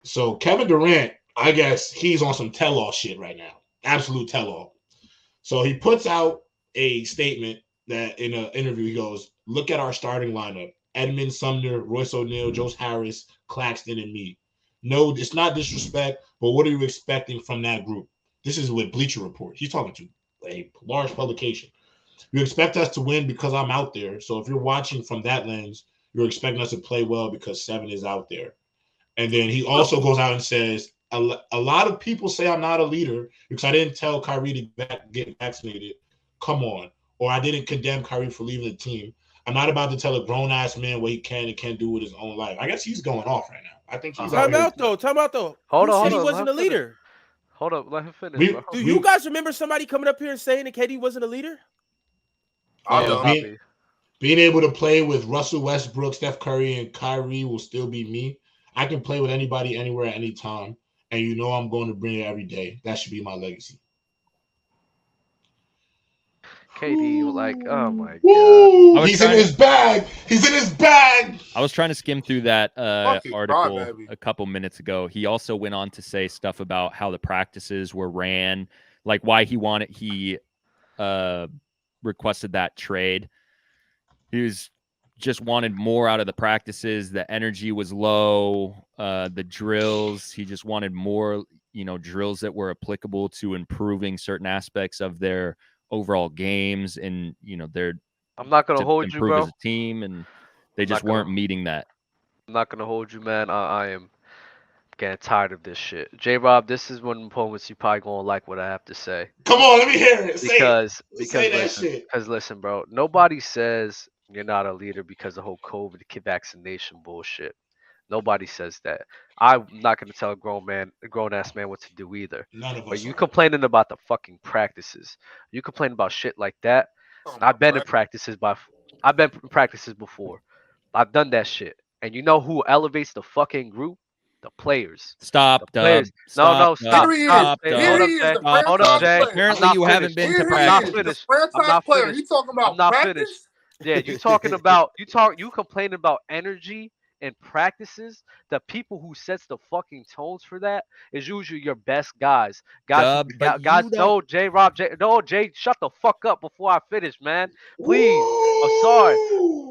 So Kevin Durant, I guess he's on some tell-all shit right now. Absolute tell-all. So he puts out a statement that in an interview he goes, "Look at our starting lineup: Edmund, Sumner, Royce O'Neal, Joe Harris, Claxton, and me. No, it's not disrespect, but what are you expecting from that group?" This is with Bleacher Report. He's talking to a large publication. "You expect us to win because I'm out there. So if you're watching from that lens, you're expecting us to play well because Seven is out there." And then he also goes out and says, a lot of people say I'm not a leader because I didn't tell Kyrie to get vaccinated. Come on. Or I didn't condemn Kyrie for leaving the team. I'm not about to tell a grown-ass man what he can and can't do with his own life. I guess he's going off right now. I think he's Time out though. Hold Who on, said hold he on. wasn't a leader? Hold up, let him finish, bro. Do you guys remember somebody coming up here and saying that KD wasn't a leader? Being able to play with Russell Westbrook, Steph Curry, and Kyrie will still be me. I can play with anybody, anywhere, at any time. And you know I'm going to bring it every day. That should be my legacy. KD, like, oh my god, he's in his bag. He's in his bag. I was trying to skim through that article a couple minutes ago. He also went on to say stuff about how the practices were ran, like why he requested that trade. He just wanted more out of the practices. The energy was low. The drills, he just wanted more, drills that were applicable to improving certain aspects of their overall games and, I'm not going to hold you, improve bro. as a team, and they just weren't meeting that. I'm not going to hold you, man. I am getting tired of this shit. J-Rob, this is one of the moments you probably going to like what I have to say. Come on, let me hear it. Because listen, bro, nobody says you're not a leader because of the whole COVID vaccination bullshit. Nobody says that. I'm not going to tell a grown-ass man what to do either. None of us. But you complaining about the fucking practices. You complain about shit like that. I've been in practices before. I've done that shit. And you know who elevates the fucking group? The players. Stop, the players. Stop. Stop. Hold up, Jay. Apparently you haven't been to practice. I'm not finished. You talking about I'm not practice? finished. Yeah, you complaining about energy and practices. The people who sets the fucking tones for that is usually your best guys. Guys, no, Jay, shut the fuck up before I finish, man. Please. I'm sorry.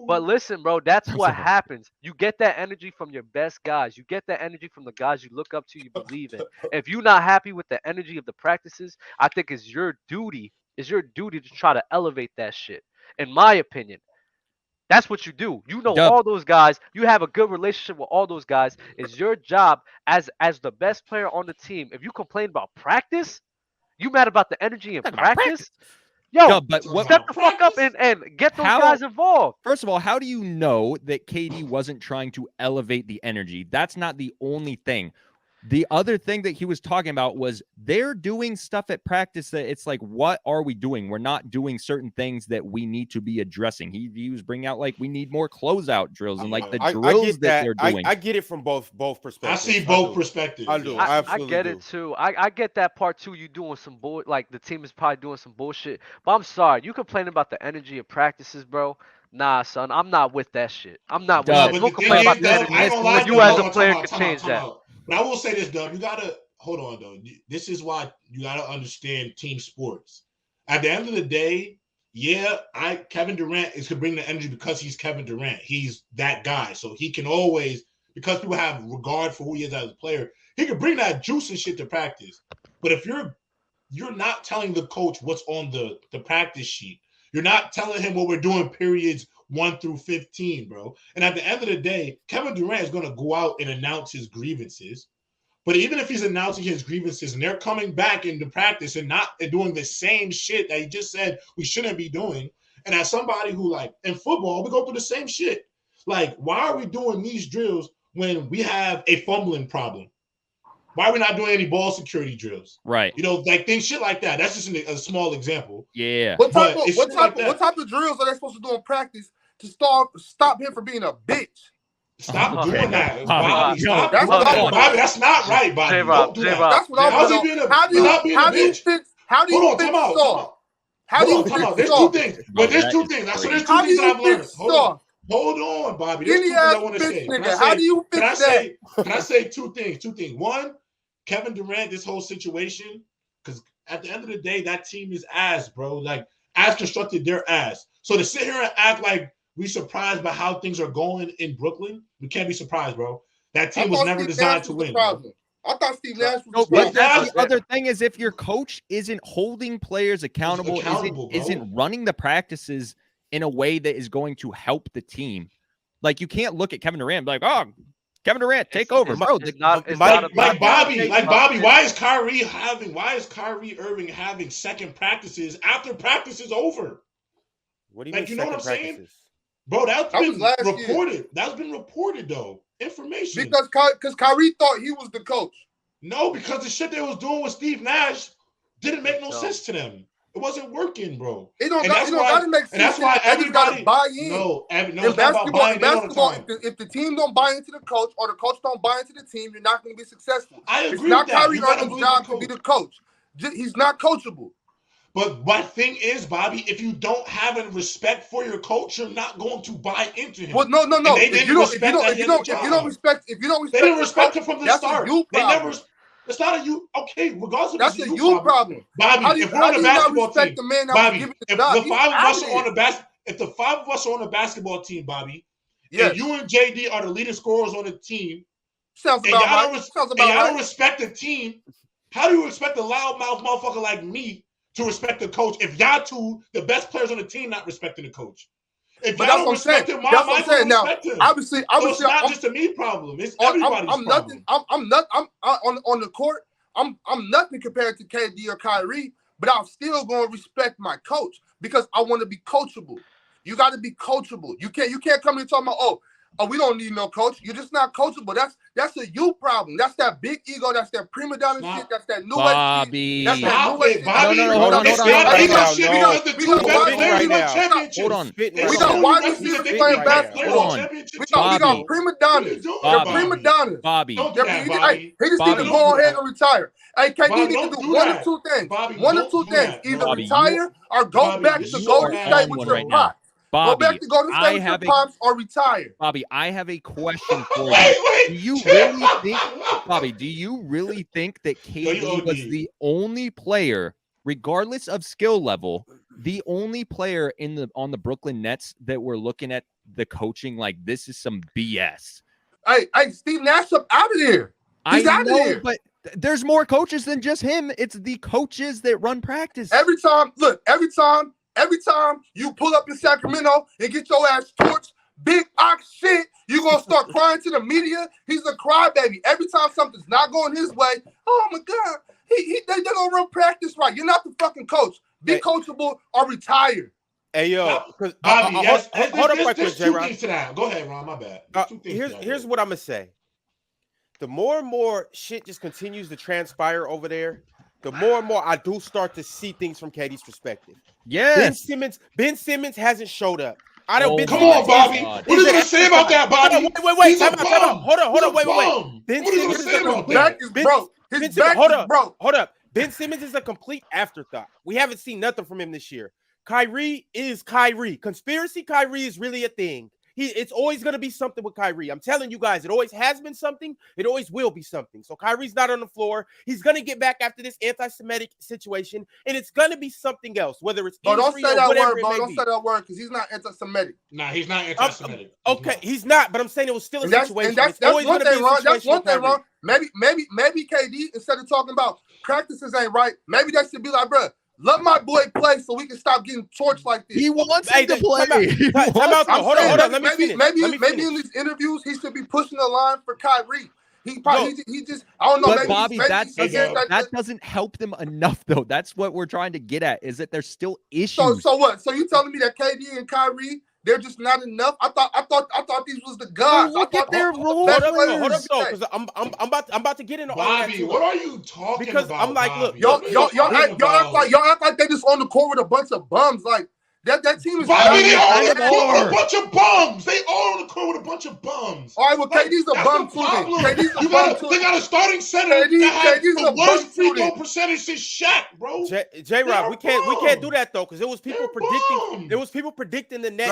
But listen, bro, that's what happens. You get that energy from your best guys. You get that energy from the guys you look up to, you believe in. If you're not happy with the energy of the practices, I think it's your duty to try to elevate that shit. In my opinion. That's what you do. You know all those guys. You have a good relationship with all those guys. It's your job as the best player on the team. If you complain about practice, you mad about the energy in practice? Yo, step the fuck up and get those guys involved. First of all, how do you know that KD wasn't trying to elevate the energy? That's not the only thing. The other thing that he was talking about was they're doing stuff at practice that it's like, what are we doing? We're not doing certain things that we need to be addressing. He was bringing out like we need more closeout drills and like the drills that they're doing. I get it from both perspectives. I see both perspectives. I do. I get it too. I get that part too. You doing some like the team is probably doing some bullshit. But I'm sorry, you complaining about the energy of practices, bro. Nah, son, I'm not with that shit. I'm not with that. Don't complain about the energy. You as a player can change that. But I will say this, Dub. You gotta hold on, though. This is why you gotta understand team sports. At the end of the day, Kevin Durant could bring the energy because he's Kevin Durant. He's that guy, so he can always, because people have regard for who he is as a player, he can bring that juice and shit to practice. But if you're not telling the coach what's on the practice sheet, you're not telling him what we're doing periods 1 through 15, bro. And at the end of the day, Kevin Durant is going to go out and announce his grievances. But even if he's announcing his grievances and they're coming back into practice and not doing the same shit that he just said we shouldn't be doing, and as somebody who, like, in football, we go through the same shit. Like, why are we doing these drills when we have a fumbling problem? Why are we not doing any ball security drills? Right. Like things, shit like that. That's just a small example. Yeah. What type of drills are they supposed to do in practice to stop him from being a bitch? Stop doing that, Bobby. That's not right, Bobby. Don't do that. That's what I'm saying. How do you fix Saw? How do you fix There's two things. But there's two things. So there's two things that I've learned. Hold on. Hold on, Bobby. There's Skinny two things I ass want to bitch say. nigga. How do you Can I fix that? Can I say two things? One, Kevin Durant, this whole situation, because at the end of the day, that team is ass, bro. Like, as constructed, they're ass. So to sit here and act like we surprised by how things are going in Brooklyn, we can't be surprised, bro. That team was never designed to win. I thought Steve Nash was the But problem. that's the other thing is if your coach isn't holding players accountable isn't running the practices in a way that is going to help the team. Like, you can't look at Kevin Durant and be like, oh, Kevin Durant, take over, bro. Like Bobby, why is Kyrie Irving having second practices after practice is over? What do you mean? You know what I'm practices? saying? Bro, that's been reported. Year. That's been reported though. Information. Because Kyrie thought he was the coach. No, because the shit they was doing with Steve Nash didn't make no sense to them. It wasn't working, bro. It don't gotta make sense. And that's why everybody buy in. No, in basketball, if the team don't buy into the coach or the coach don't buy into the team, you're not going to be successful. I agree. It's not with that. Kyrie Irving's job to be the coach. He's not coachable. But my thing is, Bobby, if you don't have a respect for your coach, you're not going to buy into him. Well, no. If you don't respect, they didn't respect him from the start. They never. It's not a you. Okay, regardless of that's a you problem, Bobby. If we're on a basketball team, Bobby, if the five of us are on the basketball team, Bobby, and you and JD are the leading scorers on the team, and y'all don't respect the team, how do you expect a loudmouth motherfucker like me to respect the coach if y'all two, the best players on the team, not respecting the coach? If y'all don't respect him, my don't respect him. Obviously, it's not just a me problem. It's everybody's problem. I'm on the court. I'm nothing compared to KD or Kyrie, but I'm still going to respect my coach because I want to be coachable. You got to be coachable. You can't come here talking about oh, we don't need no coach. You're just not coachable. That's a you problem. That's that big ego. That's that prima donna shit. That's that new Bobby. That's that new age. Bobby. Hold on. Hold on. We got wide receivers playing basketball. We got prima donnas. They're prima donnas. Bobby. He just need to go ahead and retire. Hey, KD need to do one or two things. One or two things. Either retire or go back to Golden State with your pops. Bobby, go back to Golden State with your pops or retire. Bobby, I have a question for you. Do you really think, Bobby, do you really think that KD was the only player, regardless of skill level, the only player on the Brooklyn Nets that were looking at the coaching like this is some BS? Hey, Steve Nash up out of there. He's out of there. But there's more coaches than just him. It's the coaches that run practice. Every time you pull up in Sacramento and get your ass torched, big ox shit, you're going to start crying to the media. He's a crybaby. Every time something's not going his way, oh, my God, they're going to run practice right. You're not the fucking coach. Be coachable or retire. Hey, yo. Bobby, hold up right quick, J-Ron. Go ahead, Ron, my bad. Here's what I'm going to say. The more and more shit just continues to transpire over there, the more and more I do start to see things from KD's perspective. Yes. Ben Simmons hasn't showed up. I don't. Come on, Bobby. What are you gonna say about that, Bobby? Wait. Time out. Hold on. Wait. Ben Simmons is a back is broke. His back is broke. Hold up. Ben Simmons is a complete afterthought. We haven't seen nothing from him this year. Kyrie is Kyrie. Conspiracy Kyrie is really a thing. It's always going to be something with Kyrie. I'm telling you guys, it always has been something. It always will be something. So Kyrie's not on the floor. He's going to get back after this anti-Semitic situation, and it's going to be something else, whether it's injury don't say or that whatever word, it may Don't be. say that word because he's not anti-Semitic. Nah, he's not anti-Semitic. He's not. But I'm saying it was still a situation. That's one thing, Ron. That's one thing, Ron. Maybe KD, instead of talking about practices ain't right, maybe they should be like, bro, let my boy play so we can stop getting torched like this. He wants him to play. Hold on. Let me finish. Maybe in these interviews he should be pushing the line for Kyrie. He just I don't know. But Bobby, that doesn't help them enough, though. That's what we're trying to get at. Is that there's still issues. So what? So you telling me that KD and Kyrie, they're just not enough? I thought these was the gods. Look at their role. Hold up, because I'm about to get into Bobby. What are you talking because about? I'm like, Bobby? look, y'all act like they just on the court with a bunch of bums. Like That team is Bobby, they all kind on of the court with are. a bunch of bums. They all on the court with a bunch of bums. All right, well, KD's a That's bum the too. Then problem. KD's a bum too. They got a starting center KD that has KD's the a worst bum free too throw then. percentage since Shaq, bro. J-Rob, we can't do bums. that though, because it was people They're predicting. bums. There was people predicting the Nets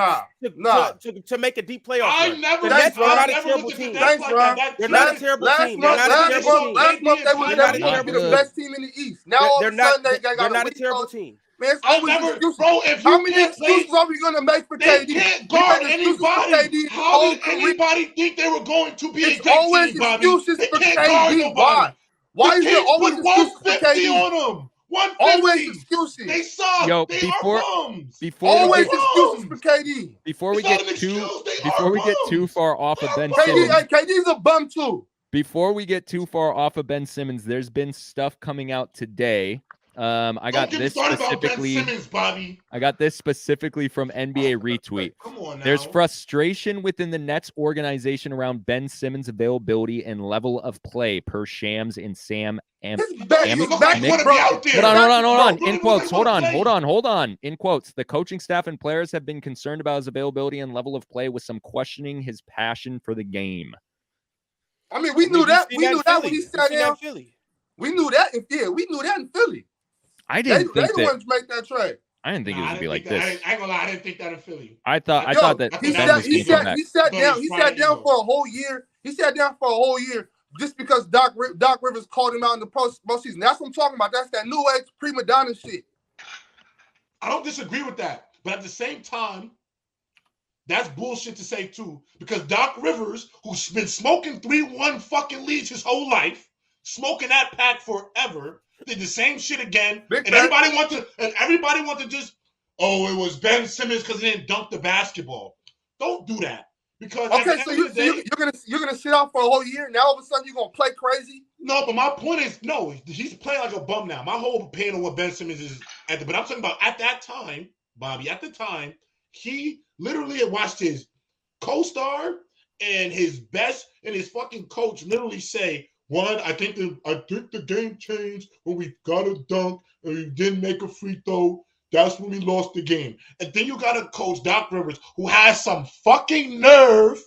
Nah. to make a deep playoff I run. never, The Nets are not a never terrible looked at the team. Nets Thanks, like Ron. that. They're not a terrible team. They're not a terrible team. Last month they was They're not a supposed to be the terrible best team in the East. Now all of a sudden they got they're a not a weak terrible coach. team. Man, it's I always never, excuses. bro. If How you many can't play, excuses are we gonna make for they KD? can't We guard made excuses for anybody. KD How whole did career. anybody think they were going to be a It's great always team, Bobby? excuses They for can't guard KD. nobody. Why? Why The is there Kings always put excuses for 150 KD? on them. Always 150. excuses. They suck. Yo, They before- are bums. Before we Always get, excuses for KD. before we It's not get an too excuse. They before are we get too bums. far off of Ben They're Simmons, bums. KD's a bum too. before we get too far off of Ben Simmons, there's been stuff coming out today. I got Don't get me this started about Ben specifically. Simmons, Bobby. I got this specifically from NBA Retweet. Come on now. There's frustration within the Nets organization around Ben Simmons' availability and level of play per Shams and Sam Am. His back, You his look back, like you want to bro. be out there. Hold on. Bro, In you quotes, look hold like on. you wanna Hold on. In quotes, the coaching staff and players have been concerned about his availability and level of play, with some questioning his passion for the game. I mean, we knew that. We've We seen knew in that when he Philly. sat We've seen that down. in Philly. We knew that. We knew that in Philly. I They didn't think the that. ones to make that trade. I didn't think it Nah, was I gonna be didn't like think that. this. I ain't gonna lie, I didn't think that in Philly. I thought that He Ben sat, was he gonna come sat, back. he sat Philly's down. He Friday, sat down though. for a whole year. He sat down for a whole year just because Doc Rivers called him out in the postseason. That's what I'm talking about. That's that new age prima donna shit. I don't disagree with that, but at the same time, that's bullshit to say too. Because Doc Rivers, who's been smoking 3-1 fucking leads his whole life, smoking that pack forever, did the same shit again, Big and fact. everybody want to just, oh, it was Ben Simmons because he didn't dunk the basketball. Don't do that, because at the Okay, end so of the day, you're gonna sit out for a whole year. Now all of a sudden you're gonna play crazy. no, but my point is, no, he's playing like a bum now. My whole opinion on what Ben Simmons is, but I'm talking about at that time, Bobby, at the time, he literally had watched his co-star and his best and his fucking coach literally say, I think the game changed when we got a dunk and we didn't make a free throw. That's when we lost the game. And then you got a coach, Doc Rivers, who has some fucking nerve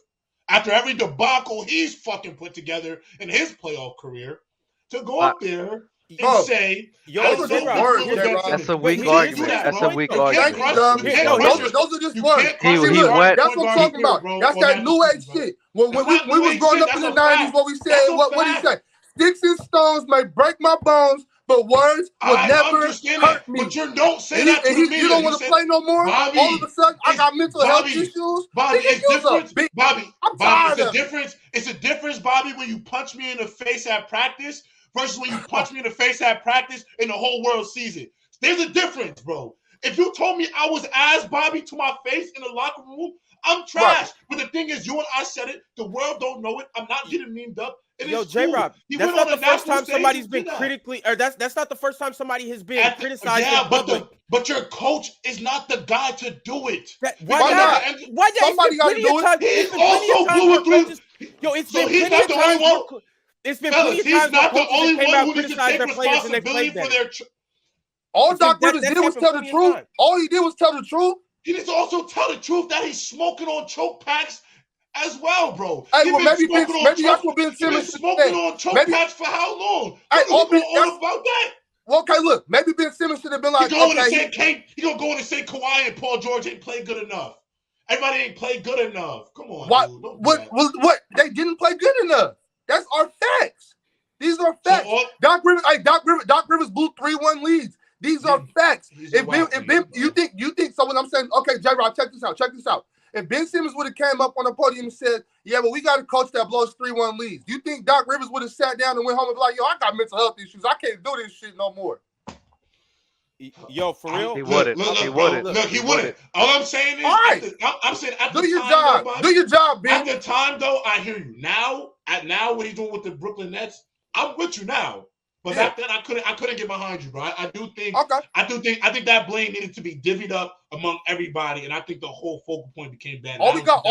after every debacle he's fucking put together in his playoff career to go up there and Bro, say, Yo, I don't those are know just words, what Ben J-Rob. Simmons- That's a But weak he can't do argument. that, That's bro. a weak You can't argument. crush- Doug. you can't Those crush- are just you words. can't crush See, he look, went- that's what I'm talking about. bro, That's on that new age bro. shit. When That's we not new was age growing shit, up in that's the a 90s, fact. what we said, That's a what did he fact. say? Sticks and stones may break my bones, but words will I never understand hurt that, me. but you don't say And that to the you media. don't want to play no more? Bobby, All of a sudden, I got mental health Bobby, issues. Bobby, Nigga, it's you's a different. big- Bobby, I'm Bobby, tired it's a of it. difference. It's a difference, Bobby, when you punch me in the face at practice versus when you punch me in the face at practice in the whole world season. There's a difference, bro. If you told me I was ass, Bobby, to my face in the locker room, I'm trash. Right. But the thing is, you and I said it. The world don't know it. I'm not getting memed up. Yo, J-Rob, that's not the first time somebody's been critically, or that's not the first time somebody has been criticized in public. But your coach is not the guy to do it. Why Why not? not? Why not? Somebody gotta do it. He's also blew it through. Yo, it's So been he's plenty not of the only times. one. It's been Fellas, plenty of he's times where not the coaches only that came one out who needs to criticized take their players and they responsibility played for better. their. All It's been- Doc Rivers that's did was happened tell the plenty of truth. times. All he did was tell the truth. He needs to also tell the truth that he's smoking on choke packs as well, bro. Hey, He's well, been maybe smoking on that's choke- what Ben he's been Simmons should smoking say. on choke Maybe- packs for how long? Hey, You Ben- know all about that. Well, okay, look, maybe Ben Simmons should have been like, He going to okay, say he gonna go in and say Kawhi and Paul George ain't played good enough. Everybody ain't played good enough. Come on, dude. Don't do that. what? They didn't play good enough. That's our facts. These are facts. So Doc Rivers blew 3-1 leads. These are facts. He's a wild If man, Ben, you think so when I'm saying, okay, J-Rob, check this out. If Ben Simmons would have came up on the podium and said, yeah, but we got a coach that blows 3-1 leads, do you think Doc Rivers would have sat down and went home and be like, yo, I got mental health issues. I can't do this shit no more. Yo, for real? He wouldn't. He wouldn't. Look, he wouldn't. All I'm saying is, All right. I'm saying at the Do your time, job. though, Bobby, Do your job, Ben. At the time, though, I hear you. Now what he's doing with the Brooklyn Nets, I'm with you now. But Yeah. back then, I couldn't get behind you, bro. I think Okay. I think that blame needed to be divvied up among everybody, and I think the whole focal point became bad. All we got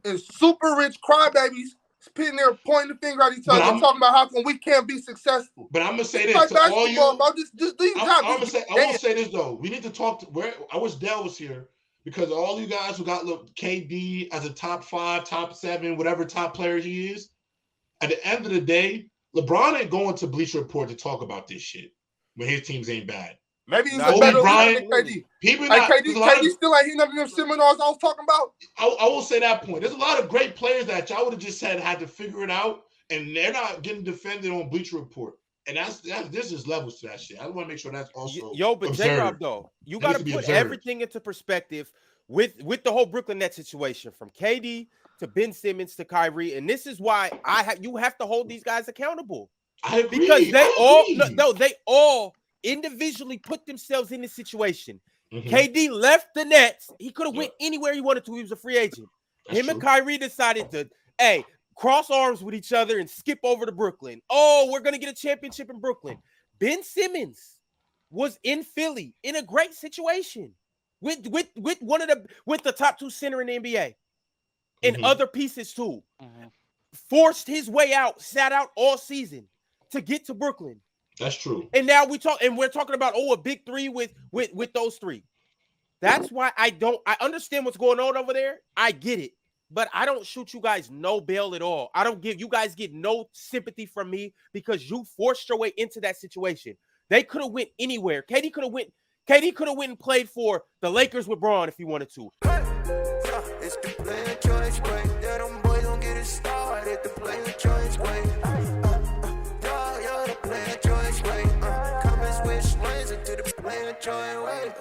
is super rich crybabies sitting there pointing the finger at each But other and talking about how come we can't be successful. But I'm gonna say It's this like to all basketball, you. bro. Just do your job. I want to say this though. We need to talk to where I wish Dell was here because all you guys who got look KD as a top 5, top 7, whatever top player he is. At the end of the day, LeBron ain't going to Bleacher Report to talk about this shit when his teams ain't bad. Maybe he's Kobe a better Bryant, leader than KD. People Like not, KD still ain't hitting up them seminars I was talking about. I will say that point. There's a lot of great players that y'all would have just said had to figure it out, and they're not getting defended on Bleacher Report. And that's this is levels to that shit. I want to make sure that's also but J-Rob, though, you got to put everything into perspective with the whole Brooklyn Nets situation, from KD to Ben Simmons to Kyrie, and this is why you have to hold these guys accountable. I agree. Because they all individually put themselves in this situation. Mm-hmm. KD left the Nets. He could have went anywhere he wanted to. He was a free agent. That's Him true. and Kyrie decided to, cross arms with each other and skip over to Brooklyn. Oh, we're going to get a championship in Brooklyn. Ben Simmons was in Philly in a great situation with the top 2 center in the NBA and other pieces too. Mm-hmm. Forced his way out, sat out all season to get to Brooklyn. That's true. And now we're talking about a big 3 with those 3. That's why I understand what's going on over there. I get it. But I don't shoot you guys no bail at all. You guys get no sympathy from me because you forced your way into that situation. They could have went anywhere. KD could have went and played for the Lakers with Braun if he wanted to. It's the player choice way. Yeah, them boys don't get it started. The player choice way. The player choice way. Come and switch lanes into the player choice way.